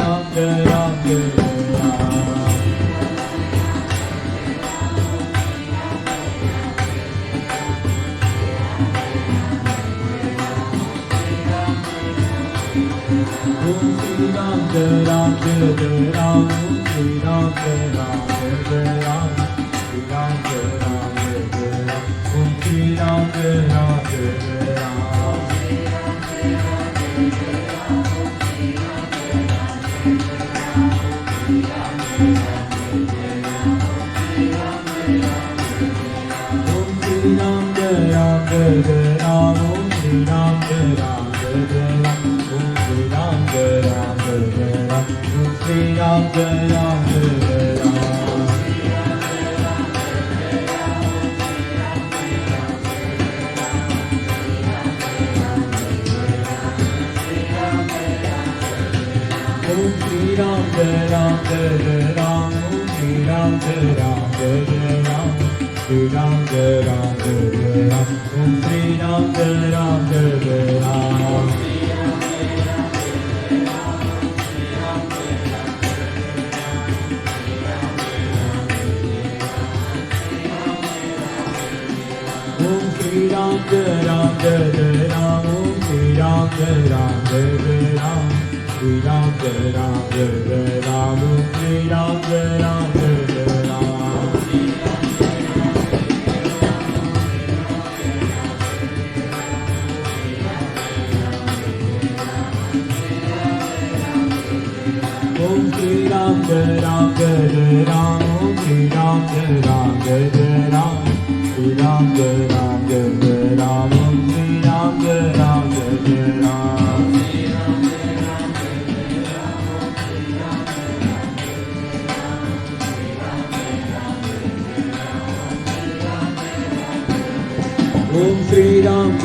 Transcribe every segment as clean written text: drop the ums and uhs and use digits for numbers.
Jai Ram, Om Shri Ram.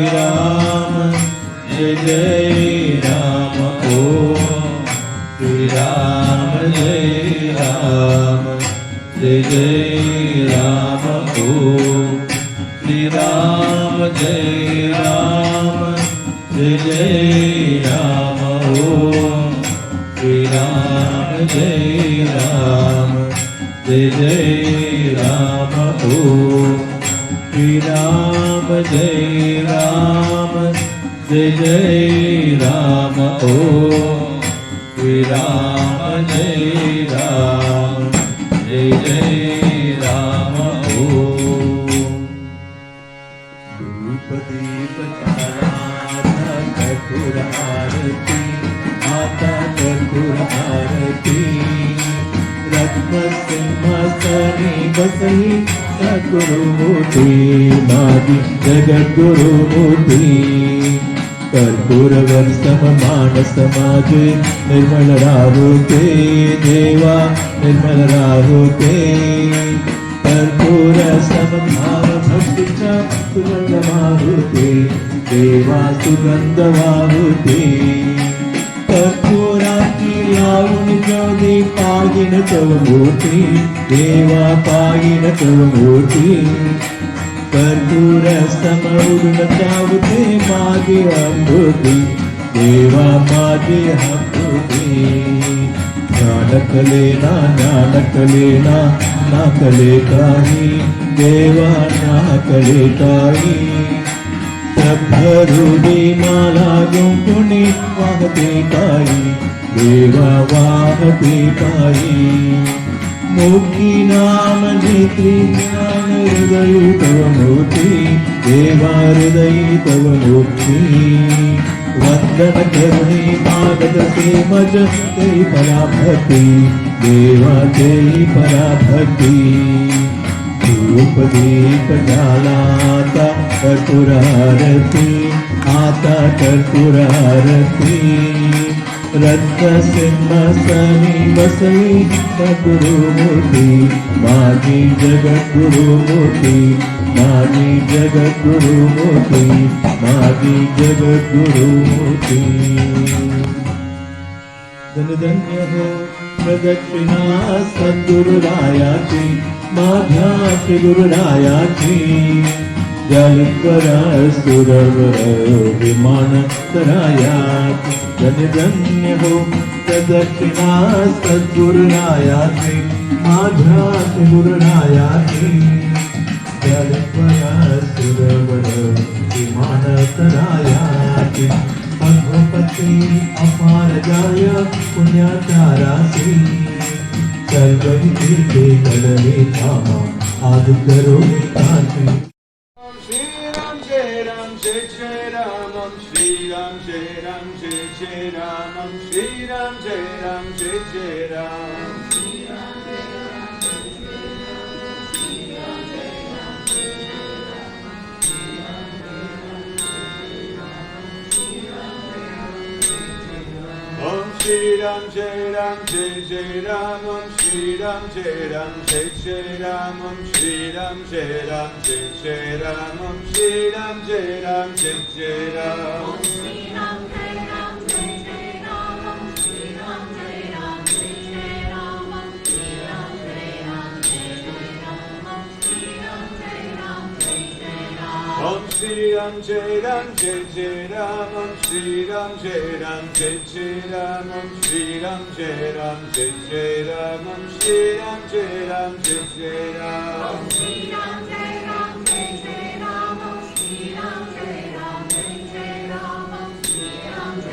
Ram जय जय राम ओम श्री राम जय राम जय जय राम ओम श्री राम जय राम जय जय राम ओम श्री राम जय राम जय जय राम ओम श्री राम जय राम जय जय राम ओम श्री राम जय राम जय जय राम ओम धूप दीप ज्वाला कर्पूर आरती माता कर्पूर आरती रत्न सिंहासनी बसई सद्गुरुमूर्ति मादि जगद्गुरुमूर्ति कर्पूर वर्षम मानस समाजे निर्मल राहुते देवा निर्मल राहुते कर्पूर समभाव भक्ति सुगंध माहुते देवा सुगंध माहुते कर्पूराची लावून ज्योती पागिन तव मूर्ती देवा पागिन तव मूर्ती कर्पूर समूर्ण चावते मागे अमृती देवा मागे अमृती ज्ञानक लेना नाकले काही देवा नाकले काही हृदय माला गुंपुनी वाहते काही देवा वाहते काही मुखी नाम नेत्री ज्ञान हृदय तव मूर्ति देवा हृदय तव मूर्ति वंदन करुणी मागत से मज तेरी पराभक्ति देवा तेरी पराभक्ति धूप दीप ज्वालाता कर्पूर आरती आता कर्पूर आरती रत्न सिंहासनी बसई सद्गुरुमूर्ति मागी जगद्गुरुमूर्ति मागी जगद्गुरुमूर्ति मागी जगद्गुरुमूर्ति धन धन्य हो प्रदक्षिणा सद्गुरुरायाची माझ्या श्री गुरुरायाची जलकर सुरवर विमान करायाची धन्य धन्य हो प्रदक्षिणा सद्गुरुरायाची माझ्या श्री गुरुरायाची जलकर सुरवर विमान करायाची भगवती अपार जाय पुण्याचारासी सर्वहिते कडले धामा आद करो काशी श्री राम जय राम जय जय राम श्री राम जय राम जय जय राम श्री राम जय राम जय जय Ram Shri Ram Jai Ram Jai Jai Ram Shri Ram Jai Ram Jai Jai Ram Shri Ram Jai Ram Jai Jai Ram Shri Ram Jai Ram Jai Jai Ram Shri Ram Jai Ram Jai Jai Ram Shri Ram Jai Ram Jai Jai Ram Shri Ram Jai Ram Jai Jai Ram Shri Ram Jai Ram Jai Jai Ram Om Shri Ram Jai Ram Jai Jai Ram Shri Ram Jai Ram Jai Jai Ram Shri Ram Jai Ram Jai Jai Ram Shri Ram Jai Ram Jai Jai Ram Shri Ram Jai Ram Jai Jai Ram Shri Ram Jai Ram Jai Jai Ram Shri Ram Jai Ram Jai Jai Ram Shri Ram Jai Ram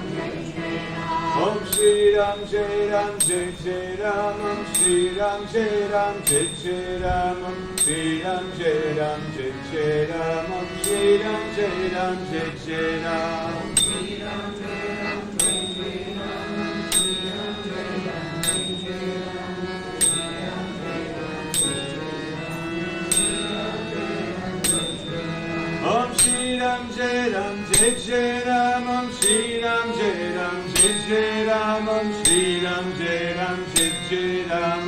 Jai Jai Ram Om Shri Ram Jai Ram Jai Jai Ram Shri Ram Jai Ram Jai Jai Ram Shri Ram Jai Ram Jai Jai Ram Shri Ram Jai Ram Jai Jai Ram Shri Ram Jai Ram Jai Jai Ram Shri Ram Jai Ram Jai Jai Ram Shri Ram Jai Ram Jai Jai Ram Om Shri Ram Jai Ram Jai Jai Ram Shri Ram Jai Ram Jai Jai Ram Shri Ram Jai Ram Jai Jai Ram